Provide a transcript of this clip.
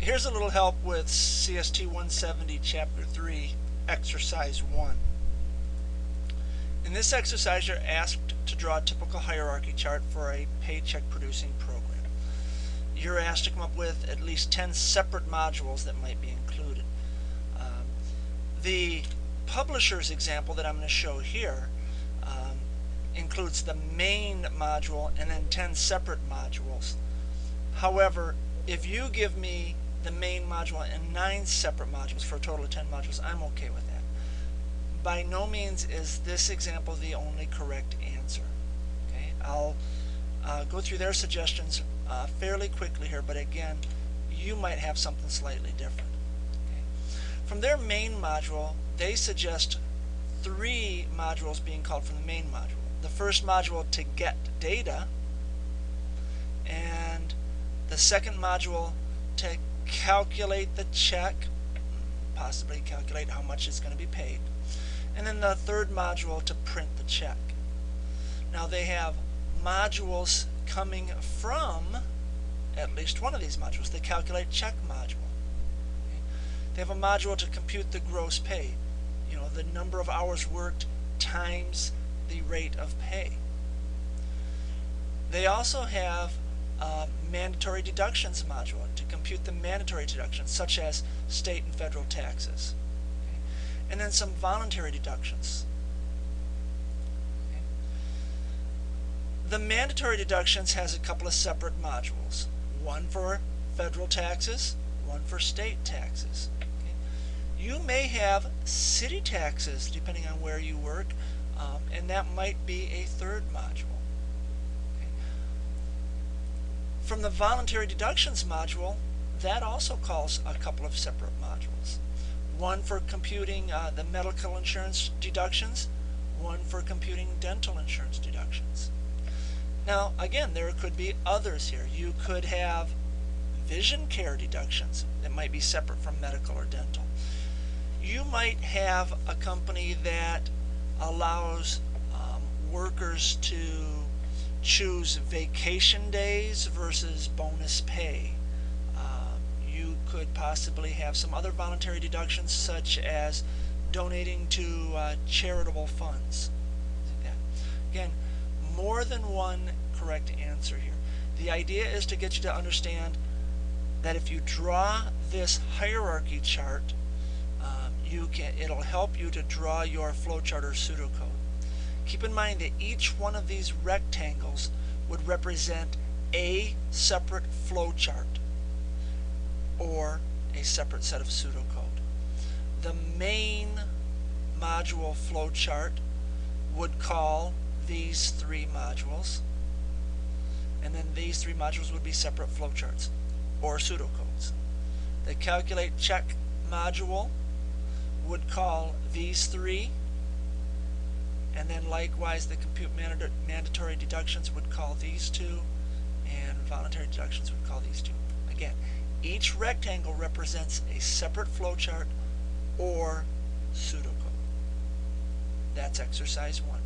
Here's a little help with CST 170 Chapter 3 Exercise 1. In this exercise you're asked to draw a typical hierarchy chart for a paycheck producing program. You're asked to come up with at least 10 separate modules that might be included. The publisher's example that I'm going to show here includes the main module and then 10 separate modules. However, if you give me the main module and 9 separate modules for a total of 10 modules, I'm okay with that. By no means is this example the only correct answer. Okay, I'll go through their suggestions fairly quickly here, but again, you might have something slightly different. Okay. From their main module, they suggest 3 modules being called from the main module. The first module to get data, and the second module to calculate the check, possibly calculate how much is going to be paid, and then the third module to print the check. Now they have modules coming from at least one of these modules. The calculate check module. Okay. They have a module to compute the gross pay, the number of hours worked times the rate of pay. They also have a mandatory deductions module to compute the mandatory deductions such as state and federal taxes. Okay. And then some voluntary deductions. Okay. The mandatory deductions has a couple of separate modules. One for federal taxes, one for state taxes. Okay. You may have city taxes depending on where you work, and that might be a third module. Okay. From the voluntary deductions module, that also calls a couple of separate modules. One for computing the medical insurance deductions, one for computing dental insurance deductions. Now again, there could be others here. You could have vision care deductions that might be separate from medical or dental. You might have a company that allows workers to choose vacation days versus bonus pay. You could possibly have some other voluntary deductions such as donating to charitable funds. Again, more than one correct answer here. The idea is to get you to understand that if you draw this hierarchy chart, it'll help you to draw your flowchart or pseudocode. Keep in mind that each one of these rectangles would represent a separate flowchart or a separate set of pseudocode. The main module flowchart would call these 3 modules, and then these 3 modules would be separate flowcharts or pseudocodes. The calculate check module would call these 3, and then likewise the compute mandatory deductions would call these 2, and voluntary deductions would call these 2. Again, each rectangle represents a separate flowchart or pseudocode. That's exercise 1.